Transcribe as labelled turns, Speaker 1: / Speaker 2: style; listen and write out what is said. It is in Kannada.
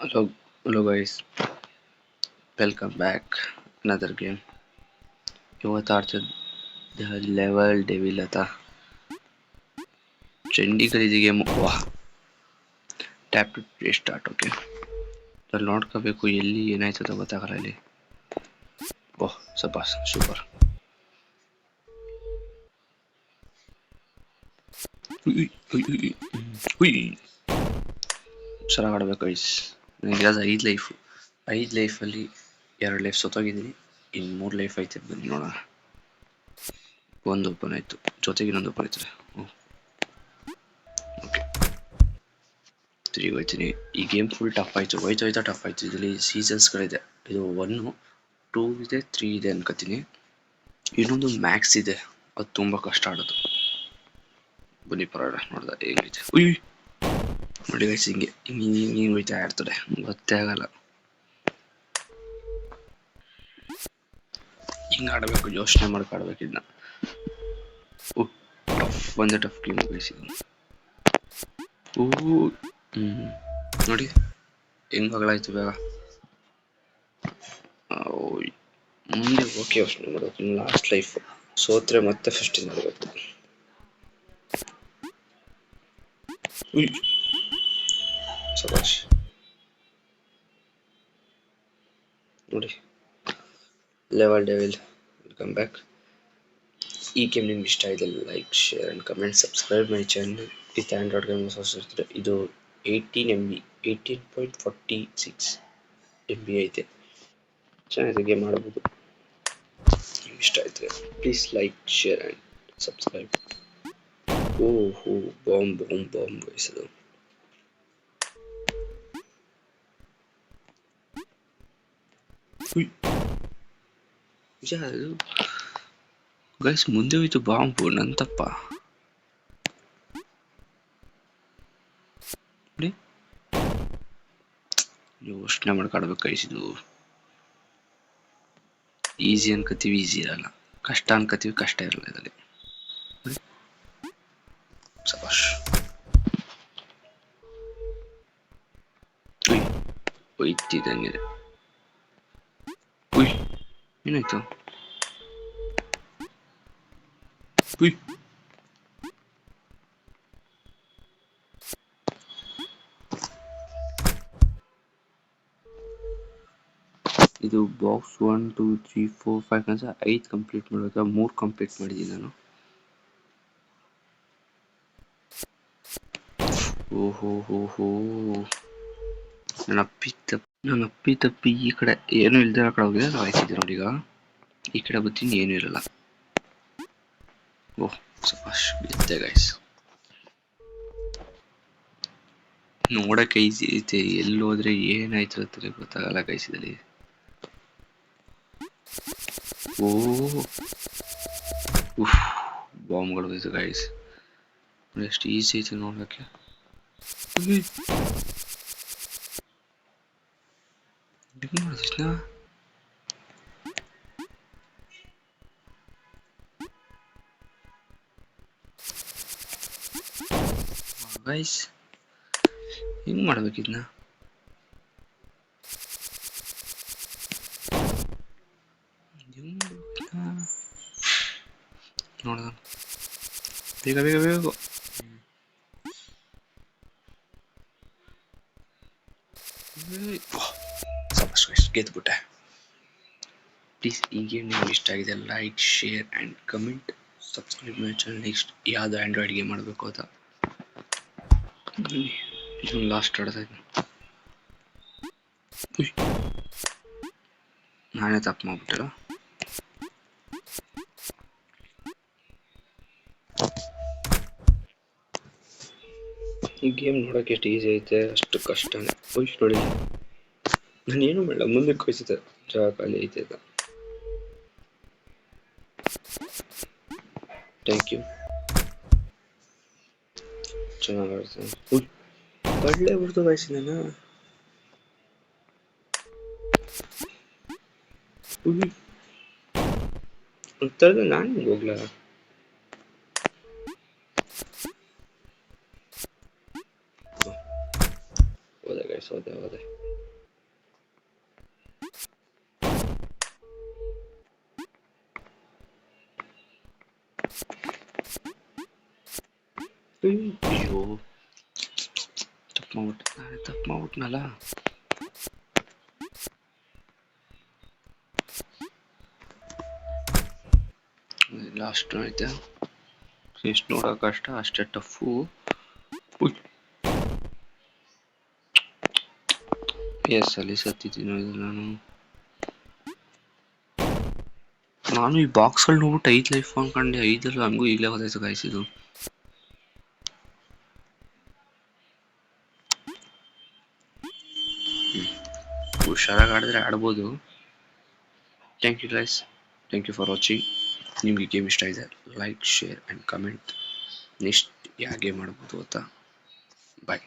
Speaker 1: Hello, hello guys, welcome back. Another game. ಇವತ್ತು ಆಡ್ತಿದ್ದ ಲೆವೆಲ್ ಡೆವಿಲ್ ಅತ ಚಂಡೀಗಢ ಇದೆ ಗೇಮು. ವಾಹ್, tap to play start. Okay, ಅಲ್ಲಿ ನೋಡ್ಕೋಬೇಕು ಎಲ್ಲಿ ಏನಾಯ್ತದ ಗೊತ್ತಾಗಲ್ಲ ಇಲ್ಲಿ. ಓಹ್ ಸಪಾಸ್ ಸೂಪರ್. ಚೆನ್ನಾಗಿ ಆಡ್ಬೇಕು ಗೈಸ್. ನನಗೆ ಅದು 5 ಲೈಫು. 5 ಲೈಫಲ್ಲಿ 2 ಲೈಫ್ ಸೊತ್ತೋಗಿದ್ದೀನಿ. ಇನ್ನು 3 ಲೈಫ್ ಐತೆ, ಬನ್ನಿ ನೋಡೋಣ. ಒಂದು ಓಪನ್ ಆಯಿತು, ಜೊತೆಗೆ ಇನ್ನೊಂದು ಓಪನ್ ಆಯ್ತದೆ. ಓಕೆ, 3 ಹೋಯ್ತೀನಿ. ಈ ಗೇಮ್ ಫುಲ್ ಟಫ್ ಆಯಿತು, ಹೋಯ್ತಾ ಟಫ್ ಆಯಿತು. ಇದರಲ್ಲಿ ಸೀಸನ್ಸ್ಗಳಿದೆ. ಇದು 1, 2 ಇದೆ, 3 ಇದೆ ಅನ್ಕೋತೀನಿ. ಇನ್ನೊಂದು ಮ್ಯಾಕ್ಸ್ ಇದೆ, ಅದು ತುಂಬ ಕಷ್ಟ ಆಡೋದು. ಬನ್ನಿ ಪರವಾಗಿಲ್ಲ, ನೋಡ್ದೆ ಹೇಗೈತೆ. ಉಯ್ ನೋಡಿ ಗೈಸ್, ಹಿಂಗೆ ಹೋಯ್ತಾ ಇರ್ತದೆ, ಗೊತ್ತೇ ಆಗಲ್ಲ. ಹಿಂಗೆ ಆಡಬೇಕು, ಯೋಚನೆ ಮಾಡ್ಕೊ ಆಡ್ಬೇಕು ಇದನ್ನ. ಟಫ್ ಬಂದೆ, ಟಫ್ ಗೇಮ್ ಗೈಸ್ ಇದು. ನೋಡಿ ಹೆಂಗೆ ಆಗಲಾಯ್ತು ಬೇಗ. ಮುಂದೆ ಓಕೆ, ಯೋಚನೆ ಮಾಡಬೇಕು. ಇನ್ನು ಲಾಸ್ಟ್ ಲೈಫ್ ಸೋತ್ರೆ ಮತ್ತೆ ಫಸ್ಟಿಂದ ಮಾಡಬೇಕು. ಸಬಾಷ್. ನೋಡಿ, ಲೆವೆಲ್ ಡೆವಿಲ್, ವೆಲ್ಕಮ್ ಬ್ಯಾಕ್. ಈ ಗೇಮ್ ನಿಮ್ಗೆ ಇಷ್ಟ ಆಗಿದೆ, like, share and comment, subscribe my channel. With Android game ಹೊಸ ಇದು 18 MB, 18.46 MB ಐತೆ. ಚೆನ್ನಾಗಿದೆ, ಗೇಮ್ ಆಡ್ಬೋದು. ನಿಮ್ಗೆ ಇಷ್ಟ ಆಯ್ತು please like, share and subscribe. ಓಹೋ, ಬಾಂಬ್ ಬಯಸೋದು. ಗೈಸ್ ಮುಂದೆ ಹೋಯ್ತು ಬಾಂಬು, ನನ್ನ ತಪ್ಪ. ಯೋಚನೆ ಮಾಡ್ಕಾಡ್ಬೇಕು ಗೈಸ್. ಇದು ಈಸಿ ಅನ್ಕೋತೀವಿ, ಈಸಿ ಇರಲ್ಲ. ಕಷ್ಟ ಅನ್ಕೋತೀವಿ, ಕಷ್ಟ ಇರಲ್ಲ ಇದರಲ್ಲಿ. ಸಬಾಷ್. ಹೋಯ್ತಿದ್ದಂಗೆ. ಉಯ್, ಏನಾಯ್ತು? ಉಯ್, ಇದು ಬಾಕ್ಸ್ 1, 2, 3, 4, 5 ಅಂತ 5 ಕಂಪ್ಲೀಟ್ ಮಾಡಬೇಕಾ? 3 ಕಂಪ್ಲೀಟ್ ಮಾಡಿದ್ದೀನಿ ನಾನು. ಓಹೋ, ನಾನು ಅಪ್ಪಿ ತಪ್ಪಿ ಈ ಕಡೆ ಏನು ಇಲ್ದೇ ಆ ಕಡೆ ಹೋಗಿದೆ. ನಾವು ಆಯ್ತಿದ್ದೆ ನೋಡಿ. ಈಗ ಈ ಕಡೆ ಬರ್ತೀನಿ, ಏನೂ ಇರಲ್ಲ. ಓಹ್ ಸಬಾಷ್, ಗೆದ್ದೆ ಗೈಸ್. ನೋಡಕ್ಕೆ ಈಸಿ ಐತೆ, ಎಲ್ಲಿ ಹೋದ್ರೆ ಏನಾಯ್ತು ಅಂತ ಗೊತ್ತಾಗಲ್ಲ ಗೈಸ್ ಇದರಲ್ಲಿ. ಬಾಂಬ್ಗಳು ಹೋಯ್ತು ಗೈಸ್. ಎಷ್ಟು ಈಸಿ ಐತೆ ನೋಡೋಕ್ಕೆ. ಗೈಸ್ ಹೆಂಗ್ ಮಾಡ್ಬೇಕಿದ್ನ? ನೋಡ, ಬೇಗ ಗೆದ್ಬಿಟ್ಟೆ. ಪ್ಲೀಸ್ ಈ ಗೇಮ್ ನಿಮ್ಗೆ ಇಷ್ಟ ಆಗಿದೆ, like, share and comment, subscribe my channel. Next ಯಾವುದು ಆ್ಯಂಡ್ರಾಯ್ಡ್ ಗೇಮ್ ಮಾಡಬೇಕು ಅಂತ ಲಾಸ್ಟ್ ಆಡ್ತಾ ಇದ್ದೀನಿ. ನಾನೇ ತಪ್ಪು ಮಾಡ್ಬಿಟ್ಟಲ್ಲ. ಈ ಗೇಮ್ ನೋಡೋಕೆ ಎಷ್ಟು ಈಸಿ ಐತೆ, ಅಷ್ಟು ಕಷ್ಟನೇ. ನೋಡಿ, ನಾನೇನು ಮಾಡಲ್ಲ, ಮುಂದಕ್ಕೆ ಹೋಯ್ತದೆ, ಜಾಗ ಖಾಲಿ ಐತೆ. ಥ್ಯಾಂಕ್ ಯು, ಚೆನ್ನಾಗಿ ಆಡ್ತೀನಿ. ಒಳ್ಳೆ ಬಿಡ್ತು ಗೈಸ್. ನಾನು ನಾನು ಹೋಗ್ಲ ಹೋದ ಗೈಸ್. ಹೋದೆ ಅಯ್ಯೋ ತಪ್ಪು ಮಾಡ್ಬಿಟ್ನಲ್ಲ. ಲಾಸ್ಟ್ ಐತೆ, ಎಷ್ಟು ನೋಡೋಕೆ ಕಷ್ಟ ಅಷ್ಟೇ ಟಫು. ಎಸ್ ಅಲ್ಲಿ ಸತ್ತಿದ್ದೀನೋ ಇದು ನಾನು ಈ ಬಾಕ್ಸ್ಗಳು ನೋಡ್ಬಿಟ್ಟು 5 ಲೈಫ್ ಅನ್ಕೊಂಡೆ, 5 ಹಂಗೂ ಈಗಲೇ ಹೋದಾಯ್ತು ಕಾಯಿಸಿದ್ದು. ಹುಷಾರಾಗಿ ಆಡಿದ್ರೆ ಆಡ್ಬೋದು. Thank you guys, thank you for watching. ನಿಮಗೆ ಗೇಮ್ ಇಷ್ಟ ಇದೆ like share and comment. Next ಯಾವ ಗೇಮ್ ಆಡ್ಬೋದು ಗೊತ್ತಾ? ಬಾಯ್.